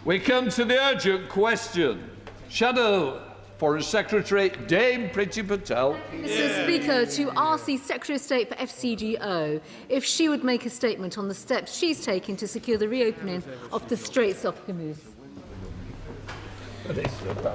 We come to the urgent question. Shadow Foreign Secretary Dame Priti Patel. Mr. Speaker, to ask the Secretary of State for FCGO if she would make a statement on the steps she's taking to secure the reopening of the Straits of Hormuz.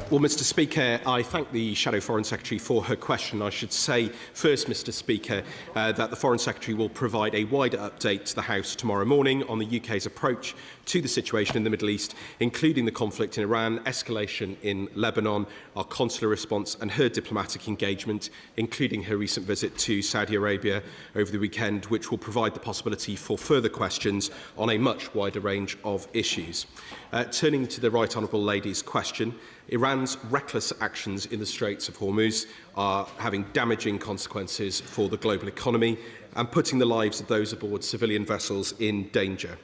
Well, Mr. Speaker, I thank the Shadow Foreign Secretary for her question. I should say first, Mr. Speaker, that the Foreign Secretary will provide a wider update to the House tomorrow morning on the UK's approach to the situation in the Middle East, including the conflict in Iran, escalation in Lebanon, our consular response and her diplomatic engagement, including her recent visit to Saudi Arabia over the weekend, which will provide the possibility for further questions on a much wider range of issues. Turning to the Right Honourable Lady's question, Iran's reckless actions in the Straits of Hormuz are having damaging consequences for the global economy and putting the lives of those aboard civilian vessels in danger.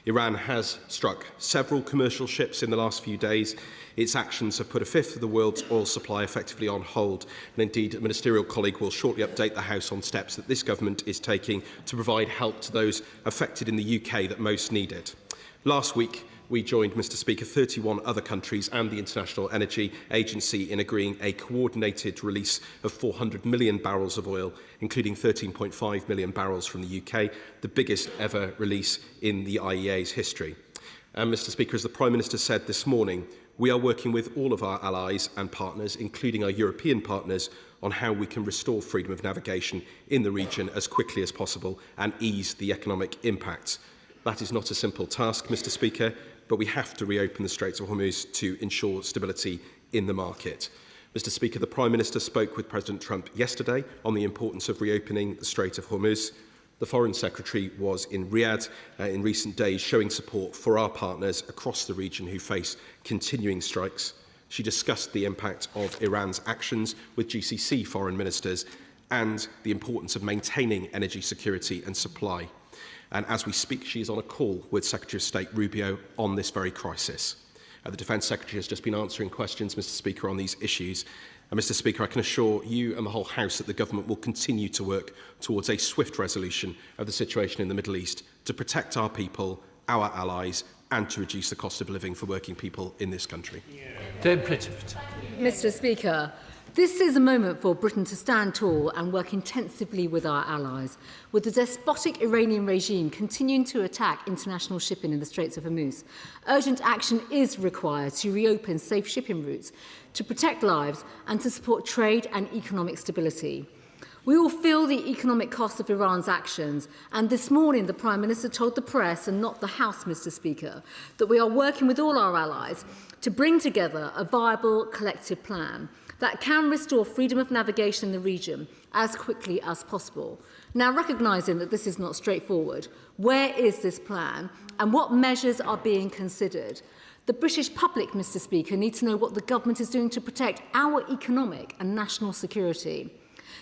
Iran has struck several commercial ships in the last few days. Its actions have put a fifth of the world's oil supply effectively on hold. And indeed, a ministerial colleague will shortly update the House on steps that this government is taking to provide help to those affected in the UK that most need it. Last week, we joined, Mr. Speaker, 31 other countries and the International Energy Agency in agreeing a coordinated release of 400 million barrels of oil, including 13.5 million barrels from the UK, the biggest ever release in the IEA's history. And, Mr. Speaker, as the Prime Minister said this morning, we are working with all of our allies and partners, including our European partners, on how we can restore freedom of navigation in the region as quickly as possible and ease the economic impacts. That is not a simple task, Mr. Speaker, but we have to reopen the Straits of Hormuz to ensure stability in the market. Mr. Speaker, the Prime Minister spoke with President Trump yesterday on the importance of reopening the Strait of Hormuz. The Foreign Secretary was in Riyadh in recent days showing support for our partners across the region who face continuing strikes. She discussed the impact of Iran's actions with GCC foreign ministers and the importance of maintaining energy security and supply. And as we speak, she is on a call with Secretary of State Rubio on this very crisis. The Defence Secretary has just been answering questions, Mr. Speaker, on these issues. And, Mr. Speaker, I can assure you and the whole House that the Government will continue to work towards a swift resolution of the situation in the Middle East to protect our people, our allies, and to reduce the cost of living for working people in this country. Mr. Speaker, this is a moment for Britain to stand tall and work intensively with our allies. With the despotic Iranian regime continuing to attack international shipping in the Straits of Hormuz, urgent action is required to reopen safe shipping routes, to protect lives and to support trade and economic stability. We all feel the economic cost of Iran's actions, and this morning the Prime Minister told the press, and not the House, Mr. Speaker, that we are working with all our allies to bring together a viable collective plan that can restore freedom of navigation in the region as quickly as possible. Now, recognising that this is not straightforward, where is this plan and what measures are being considered? The British public, Mr. Speaker, need to know what the government is doing to protect our economic and national security.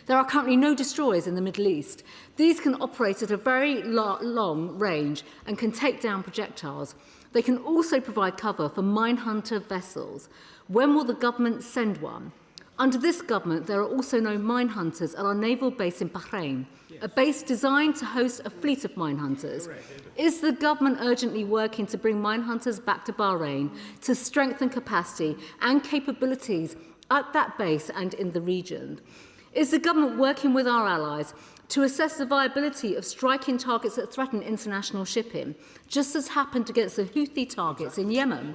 There are currently no destroyers in the Middle East. These can operate at a very long range and can take down projectiles. They can also provide cover for minehunter vessels. When will the government send one? Under this government, there are also no minehunters at our naval base in Bahrain, a base designed to host a fleet of minehunters. Is the government urgently working to bring minehunters back to Bahrain to strengthen capacity and capabilities at that base and in the region? Is the government working with our allies to assess the viability of striking targets that threaten international shipping, just as happened against the Houthi targets in Yemen?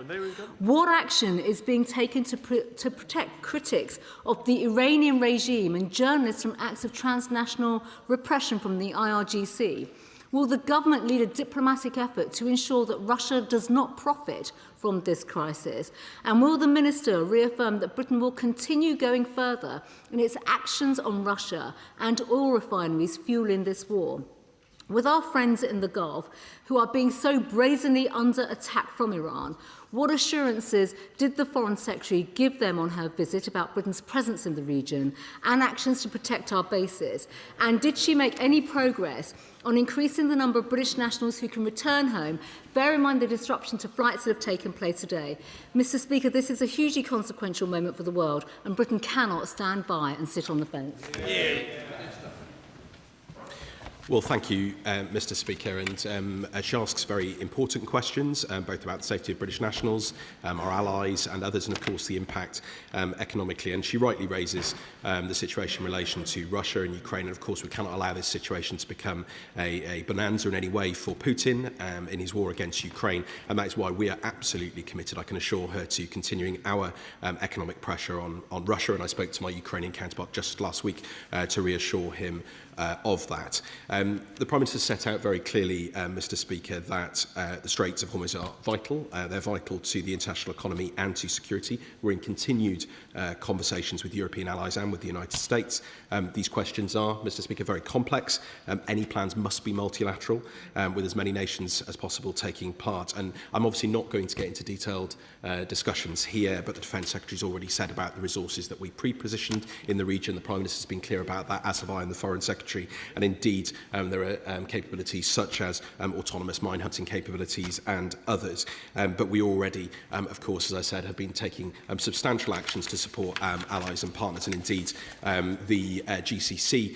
What action is being taken to protect critics of the Iranian regime and journalists from acts of transnational repression from the IRGC? Will the government lead a diplomatic effort to ensure that Russia does not profit from this crisis? And will the Minister reaffirm that Britain will continue going further in its actions on Russia and oil refineries fueling this war? With our friends in the Gulf, who are being so brazenly under attack from Iran, what assurances did the Foreign Secretary give them on her visit about Britain's presence in the region and actions to protect our bases? And did she make any progress on increasing the number of British nationals who can return home, bear in mind the disruption to flights that have taken place today? Mr. Speaker, this is a hugely consequential moment for the world, and Britain cannot stand by and sit on the fence. Well, thank you, Mr Speaker. And she asks very important questions, both about the safety of British nationals, our allies and others, and of course the impact economically. And she rightly raises the situation in relation to Russia and Ukraine. And of course we cannot allow this situation to become a bonanza in any way for Putin in his war against Ukraine. And that is why we are absolutely committed, I can assure her, to continuing our economic pressure on Russia. And I spoke to my Ukrainian counterpart just last week to reassure him of that. The Prime Minister set out very clearly, Mr Speaker, that the Straits of Hormuz are vital. They're vital to the international economy and to security. We're in continued conversations with European allies and with the United States. These questions are, Mr Speaker, very complex. Any plans must be multilateral, with as many nations as possible taking part. And I'm obviously not going to get into detailed discussions here, but the Defence Secretary has already said about the resources that we pre-positioned in the region. The Prime Minister has been clear about that, as have I and the Foreign Secretary. And indeed, there are capabilities such as autonomous mine hunting capabilities and others. But we already, of course, as I said, have been taking substantial actions to support allies and partners. And indeed, the GCC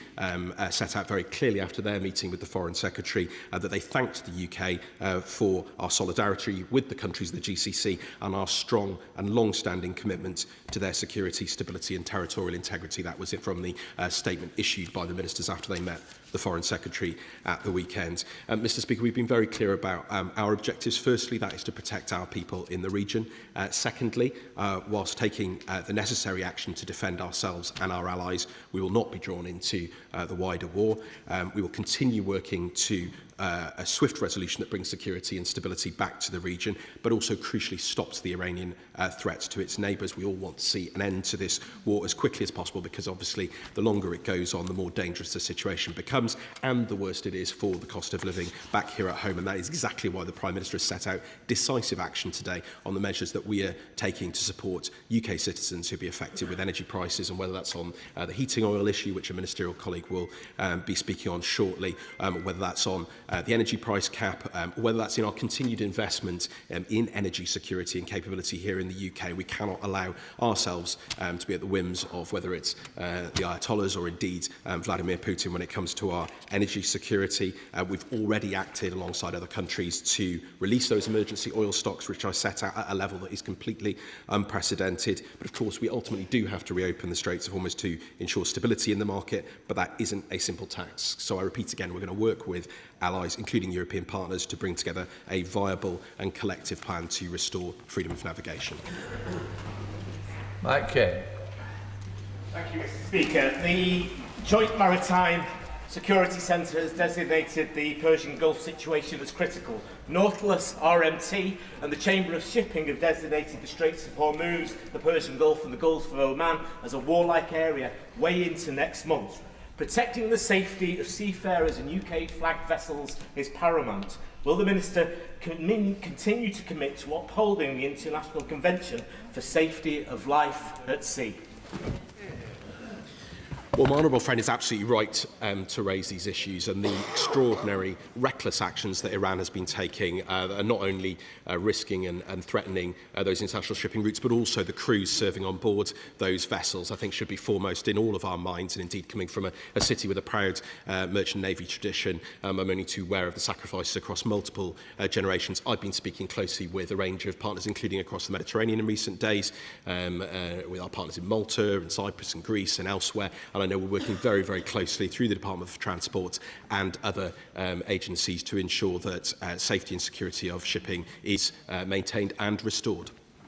set out very clearly after their meeting with the Foreign Secretary that they thanked the UK for our solidarity with the countries of the GCC and our strong and long-standing commitment to their security, stability and territorial integrity. That was it from the statement issued by the ministers after they met the Foreign Secretary at the weekend. Mr Speaker, we've been very clear about our objectives. Firstly, that is to protect our people in the region. Secondly, whilst taking the necessary action to defend ourselves and our allies, we will not be drawn into the wider war. We will continue working to a swift resolution that brings security and stability back to the region, but also crucially stops the Iranian threat to its neighbours. We all want to see an end to this war as quickly as possible, because obviously the longer it goes on, the more dangerous the situation becomes and the worse it is for the cost of living back here at home. And that is exactly why the Prime Minister has set out decisive action today on the measures that we are taking to support UK citizens who will be affected with energy prices, and whether that's on the heating oil issue, which a ministerial colleague will be speaking on shortly, whether that's on the energy price cap, whether that's in our continued investment in energy security and capability here in the UK. We cannot allow ourselves to be at the whims of whether it's the Ayatollahs or indeed Vladimir Putin when it comes to our energy security. We've already acted alongside other countries to release those emergency oil stocks, which I set out at a level that is completely unprecedented. But of course, we ultimately do have to reopen the Straits of Hormuz to ensure stability in the market, but that isn't a simple task. So I repeat again, we're going to work with allies, including European partners, to bring together a viable and collective plan to restore freedom of navigation. Mike Kane. Thank you, Mr Speaker. The Joint Maritime Security Centre has designated the Persian Gulf situation as critical. Nautilus, RMT and the Chamber of Shipping have designated the Straits of Hormuz, the Persian Gulf and the Gulf of Oman as a warlike area way into next month. Protecting the safety of seafarers and UK-flagged vessels is paramount. Will the Minister continue to commit to upholding the International Convention for Safety of Life at Sea? Well, my honourable friend is absolutely right to raise these issues, and the extraordinary, reckless actions that Iran has been taking are not only risking and threatening those international shipping routes, but also the crews serving on board those vessels, I think should be foremost in all of our minds. And indeed, coming from a city with a proud merchant navy tradition, I'm only too aware of the sacrifices across multiple generations. I've been speaking closely with a range of partners, including across the Mediterranean in recent days, with our partners in Malta and Cyprus and Greece and elsewhere. And I know we're working very, very closely through the Department for Transport and other agencies to ensure that safety and security of shipping is maintained and restored.